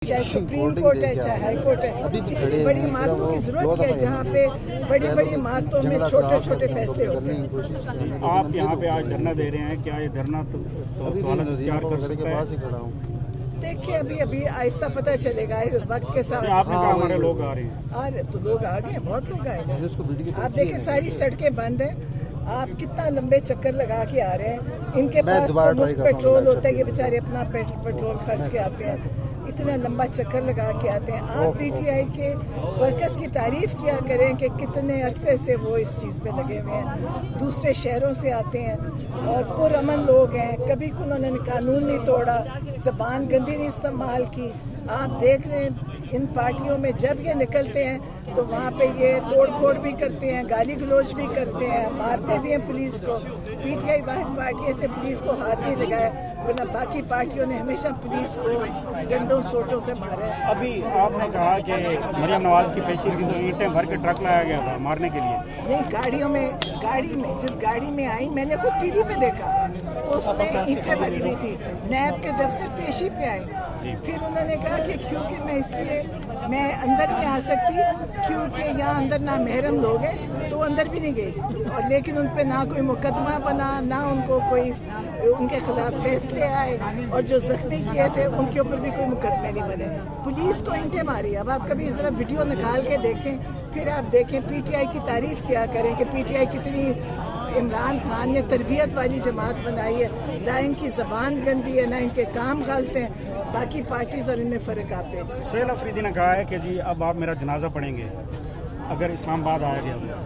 चाहे supreme court है चाहे हाई कोर्ट है, इतनी बड़ी इमारतों की जरूरत क्या है जहाँ पे बड़ी बड़ी इमारतों में छोटे छोटे फैसले होते हैं। आप यहाँ पे आज धरना दे रहे हैं, क्या ये धरना तो हालत कर सकता है? देखिए अभी अभी आहिस्ता पता चलेगा इस वक्त के साथ। आपने कहा हमारे लोग आ रहे हैं, अरे तो लोग आ गए, बहुत लोग आए हैं। आप देखिए सारी सड़कें बंद हैं, आप कितना लंबे चक्कर लगा के आ रहे हैं। इनके पास तो मुफ्त पेट्रोल होता है, ये बेचारे अपना पेट्रोल खर्च के आते हैं, इतना लंबा चक्कर लगा के आते हैं। आप पीटीआई के वर्कर्स की तारीफ किया करें कि कितने अरसे से वो इस चीज़ पे लगे हुए हैं, दूसरे शहरों से आते हैं और पुरअमन लोग हैं, कभी उन्होंने कानून नहीं तोड़ा, ज़बान गंदी नहीं इस्तेमाल की। आप देख रहे हैं इन पार्टियों में जब ये निकलते हैं तो वहाँ पे ये तोड़ फोड़ भी करते हैं, गाली गलौज भी करते हैं, मारते भी हैं पुलिस को। पीटीआई वाहिद पार्टी है इसने पुलिस को हाथ नहीं लगाया, वरना बाकी पार्टियों ने हमेशा पुलिस को डंडों सोटों से मारा है। अभी आपने कहा कि मरियम नवाज की पेशी थी तो ईंटें भर के ट्रक लाया गया था मारने के लिए। नहीं, गाड़ी में जिस गाड़ी में आई मैंने खुद टीवी पे देखा तो उसमें ईंटें भरी हुई थी। नैब के दफ्तर पेशी पे आई, फिर उन्होंने कहा कि क्योंकि मैं अंदर नहीं आ सकती क्योंकि यहाँ अंदर ना महरम लोग हैं, तो अंदर भी नहीं गई। और लेकिन उन पे ना कोई मुकदमा बना, ना उनको कोई उनके खिलाफ फैसले आए, और जो जख्मी किए थे उनके ऊपर भी कोई मुकदमे नहीं बने। पुलिस को ईंटें मारी। अब आप कभी ज़रा वीडियो निकाल के देखें, फिर आप देखें पीटीआई की तारीफ किया करें कि पीटीआई कितनी इमरान खान ने तरबियत वाली जमात बनाई है। ना इनकी ज़बान गंदी है, ना इनके काम गलत हैं। बाकी पार्टीज और इनमें फ़र्क आप देख सकते हैं। सुहेल अफरीदी ने कहा है कि जी अब आप मेरा जनाजा पढ़ेंगे अगर इस्लामाबाद आया गया,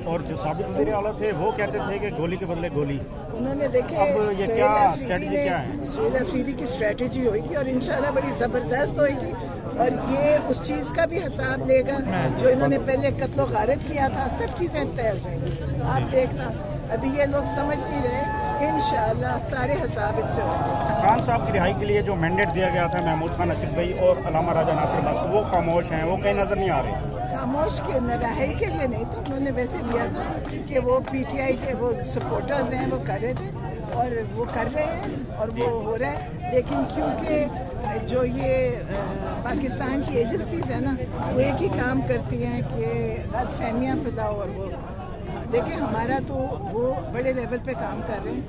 और जो साबिक वज़ीर आला थे वो कहते थे कि गोली के बदले गोली। उन्होंने देखे अब ये क्या स्ट्रेटजी क्या है? सुहेल अफरीदी की स्ट्रेटजी होगी और इंशाल्लाह बड़ी ज़बरदस्त होगी, और ये उस चीज़ का भी हिसाब लेगा जो इन्होंने पहले कत्लो गारत किया था। सब चीज़ें तय हो जाएंगी, आप देखना। अभी ये लोग समझ नहीं रहे, इंशाल्लाह सारे हिसाब इनसे होंगे। खान साहब की रिहाई के लिए जो मैंडेट दिया गया था महमूद खान नसीब भाई और अलामा राजा नासिर अब्बास को, वो खामोश हैं, वो कहीं नजर नहीं आ रहे। खामोश के रिहाई के लिए नहीं, तो उन्होंने वैसे दिया था कि वो पीटीआई के वो सपोर्टर्स हैं, वो कर रहे थे और वो कर रहे हैं और वो हो रहा है। लेकिन क्योंकि जो ये पाकिस्तान की एजेंसीज हैं ना, वो एक ही काम करती हैं कि गलतफहमियाँ पैदा हो। और वो देखिए हमारा तो वो बड़े लेवल पे काम कर रहे हैं,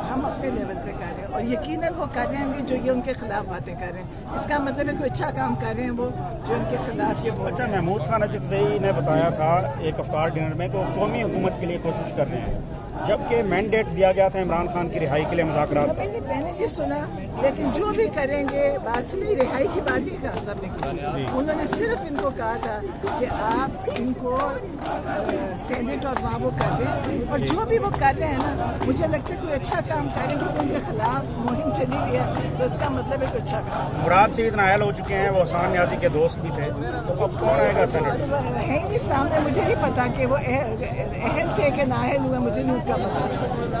हम अपने लेवल पे कर रहे हैं, और यकीनन वो कर रहे होंगे जो ये उनके खिलाफ बातें कर रहे हैं। इसका मतलब है कोई अच्छा काम कर रहे हैं वो जो उनके खिलाफ ये बोल। अच्छा, महमूद खान अजफजई ने बताया था एक अफ्तार डिनर में कि कौमी हुकूमत के लिए कोशिश कर रहे हैं, जबकि मैंडेट दिया गया था इमरान खान की रिहाई के लिए मुज़ाकरात। मैंने भी सुना, लेकिन जो भी करेंगे बात सुनी, रिहाई की बात ही कहा सब ने। उन्होंने सिर्फ इनको कहा था कि आप इनको सेनेट और वहाँ वो कर दें, और जो भी वो कर रहे हैं ना, मुझे लगता है कोई अच्छा काम करेंगे। उनके खिलाफ मुहिम चली हुई है तो इसका मतलब है कोई अच्छा काम। मुराद सईद नायल हो चुके हैं, वो हसन न्याजी के दोस्त भी थे, तो अब कौन आएगा सेनेट? है नहीं सामने, मुझे नहीं पता कि वो अहल थे कि नाअहल हुए, मुझे नहीं उनका पता।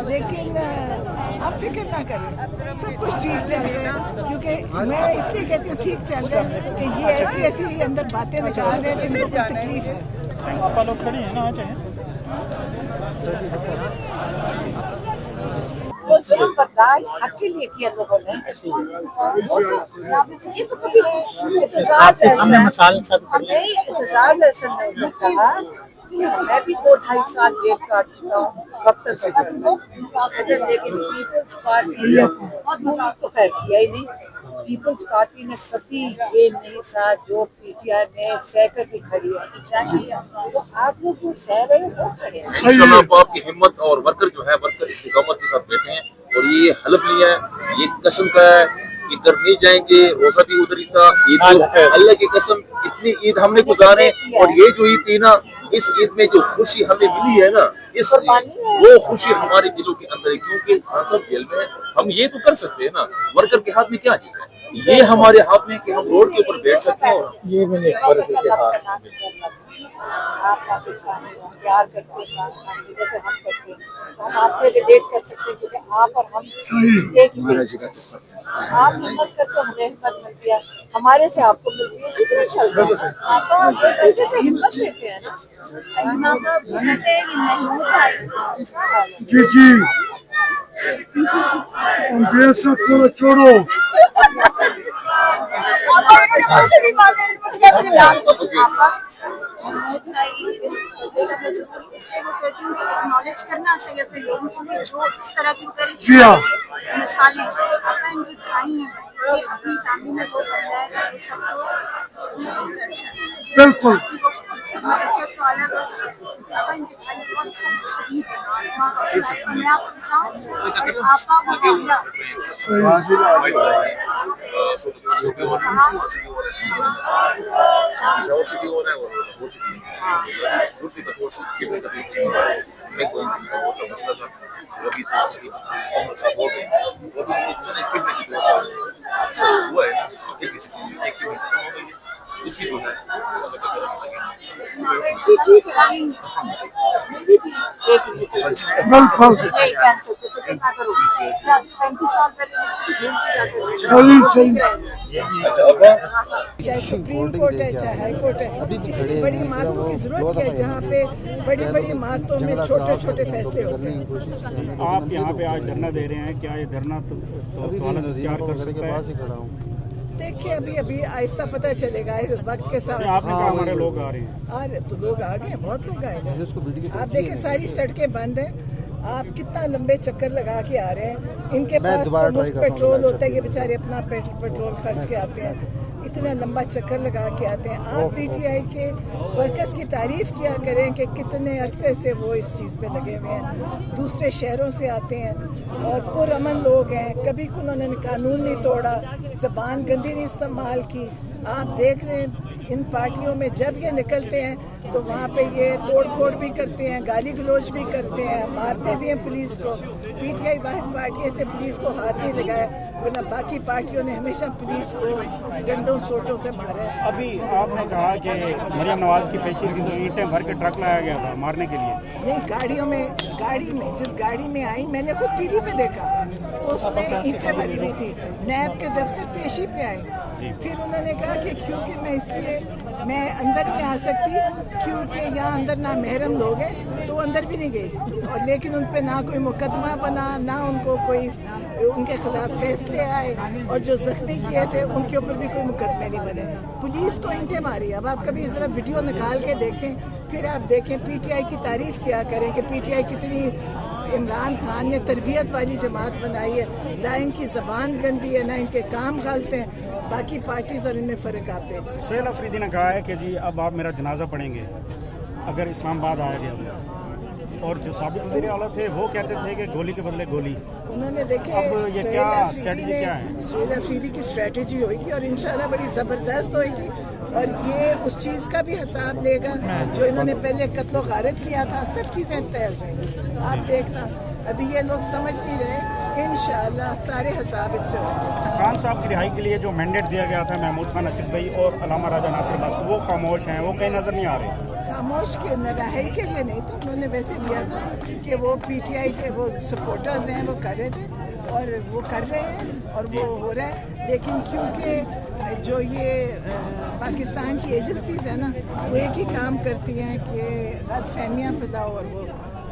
लेकिन आप फिक्र ना करें, सब कुछ ठीक चल रहा है। क्योंकि मैं इसलिए कहती हूँ ठीक चल रहा है कि ये ऐसी अंदर बातें निकाल रहे थे, इनको कोई तकलीफ है। आप लोग खड़े हैं ना, आ जाए। बर्दाश्त हक के लिए किया लोगों ने। मैं भी 2-2.5 साल जेल काट चुका हूँ वक्त से, लेकिन पीपल्स पार्टी ने तो खैर किया ही नहीं। पीपल्स पार्टी ने कभी ये नहीं साथ जो पीटीआई ने सहकर की खड़ी है, तो आप लोग जो सह रहे हो वो खड़े हैं। आपकी हिम्मत और वर्कर जो है, वर्कर इस्तिकामत के साथ बैठे हैं और ये हलफ लिया है, ये कसम का है कि कर नहीं जाएंगे। रोजा भी उधर ही था, ईद अल्लाह की कसम, इतनी ईद हमने गुजारे, और ये जो ईद थी ना, इस ईद में जो खुशी हमें मिली है ना, इस वो खुशी हमारे दिलों के अंदर है। क्योंकि खान साहब जेल में, हम ये तो कर सकते हैं ना, वर्कर के हाथ में क्या चीज है? ये हमारे हाथ में कि हम रोड के ऊपर बैठ सकते हैं, और ये मेरे वर्कर के हाथ में। आप पाकिस्तानी हो, प्यार करते हैं जैसे हम करते हैं, तो हम आपसे रिलेट कर सकते हैं क्योंकि आप और हम एक ही। आप हिम्मत करते हो, हमें हिम्मत मिलती है, हमारे से आपको मिलती है, जितना चल रहा है आप ऐसे से हिम्मत देते हैं ना। जी थोड़ा छोड़ो। भी बात है मुझे क्या एक्नॉलेज करना चाहिए अपने लोगों को भी जो इस तरह की मिसालें इनकी दिखाई हैं कि अपनी फैमिली में वो बन रहा है बिल्कुल बिल्कुल चाहे सुप्रीम कोर्ट है चाहे हाई कोर्ट है, इतनी बड़ी इमारतों की जरूरत क्या है जहाँ पे बड़ी बड़ी इमारतों में छोटे छोटे फैसले होते हैं। आप यहाँ पे आज धरना दे रहे हैं, क्या ये धरना तो तैयार कर सकता है? देखिए अभी अभी आहिस्ता पता चलेगा इस वक्त के साथ। आपने कहा हमारे लोग आ रहे हैं, अरे तो लोग आ गए, बहुत लोग आए हैं। आप देखिए सारी सड़कें बंद हैं, आप कितना लंबे चक्कर लगा के आ रहे हैं। इनके पास तो मुफ्त पेट्रोल होता है, ये बेचारे अपना पेट्रोल खर्च के आते हैं, इतना लंबा चक्कर लगा के आते हैं। आप पीटीआई के वर्कर्स की तारीफ किया करें कि कितने अरसे से वो इस चीज़ पे लगे हुए हैं, दूसरे शहरों से आते हैं और पुरअमन लोग हैं, कभी उन्होंने कानून नहीं तोड़ा, ज़बान गंदी नहीं इस्तेमाल की। आप देख रहे हैं इन पार्टियों में जब ये निकलते हैं तो वहाँ पे ये तोड़ फोड़ भी करते हैं, गाली गलौज भी करते हैं, मारते भी हैं पुलिस को। पीटीआई वाहिद पार्टी इसने पुलिस को हाथ नहीं लगाया, वरना बाकी पार्टियों ने हमेशा पुलिस को डंडों सोटों से मारा है। अभी आपने कहा कि मरियम नवाज की पेशी की तो ईंटें भर के ट्रक लाया गया था मारने के लिए। नहीं, गाड़ी में जिस गाड़ी में आई मैंने खुद टीवी पे देखा तो उसमें ईंटें भरी हुई थी। नैब के दफ्तर पेशी पे आई, फिर उन्होंने कहा कि क्योंकि मैं अंदर नहीं आ सकती क्योंकि यहाँ अंदर ना महरम लोग हैं, तो अंदर भी नहीं गई। और लेकिन उन पे ना कोई मुकदमा बना, ना उनको कोई उनके खिलाफ फैसले आए, और जो जख्मी किए थे उनके ऊपर भी कोई मुकदमे नहीं बने। पुलिस को ईंटें मारी। अब आप कभी ज़रा वीडियो निकाल के देखें, फिर आप देखें पीटीआई की तारीफ किया करें कि पीटीआई कितनी इमरान खान ने तरबियत वाली जमात बनाई है, ना इनकी ज़बान गंदी है, ना इनके काम गलत हैं। बाकी पार्टीज और इनमें फ़र्क आप देख सकते हैं। सुहेल अफरीदी ने कहा है कि जी अब आप मेरा जनाजा पढ़ेंगे अगर इस्लामाबाद आया गया, और जो साबिक वज़ीर आला थे वो कहते थे कि गोली के बदले गोली। उन्होंने देखे अब ये क्या स्ट्रेटजी क्या है? सुहेल अफरीदी की स्ट्रेटजी होगी और इंशाल्लाह बड़ी ज़बरदस्त होगी, और ये उस चीज़ का भी हिसाब लेगा जो इन्होंने पहले कत्लो गारत किया था। सब चीज़ें तय हो जाएंगी, आप देखना। अभी ये लोग समझ नहीं रहे, इंशाल्लाह सारे हिसाब इनसे होंगे। खान साहब की रिहाई के लिए जो मैंडेट दिया गया था महमूद खान असद भाई और अलामा राजा नासिर अब्बास को, वो खामोश हैं, वो कहीं नज़र नहीं आ रहे। खामोश के रिहाई के लिए नहीं था, उन्होंने वैसे दिया था कि वो पीटीआई के वो सपोर्टर्स हैं, वो कर रहे थे और वो कर रहे हैं और वो हो रहा है। लेकिन क्योंकि जो ये पाकिस्तान की एजेंसीज हैं ना, वो एक ही काम करती हैं कि गलतफहमियाँ पैदा हो और वो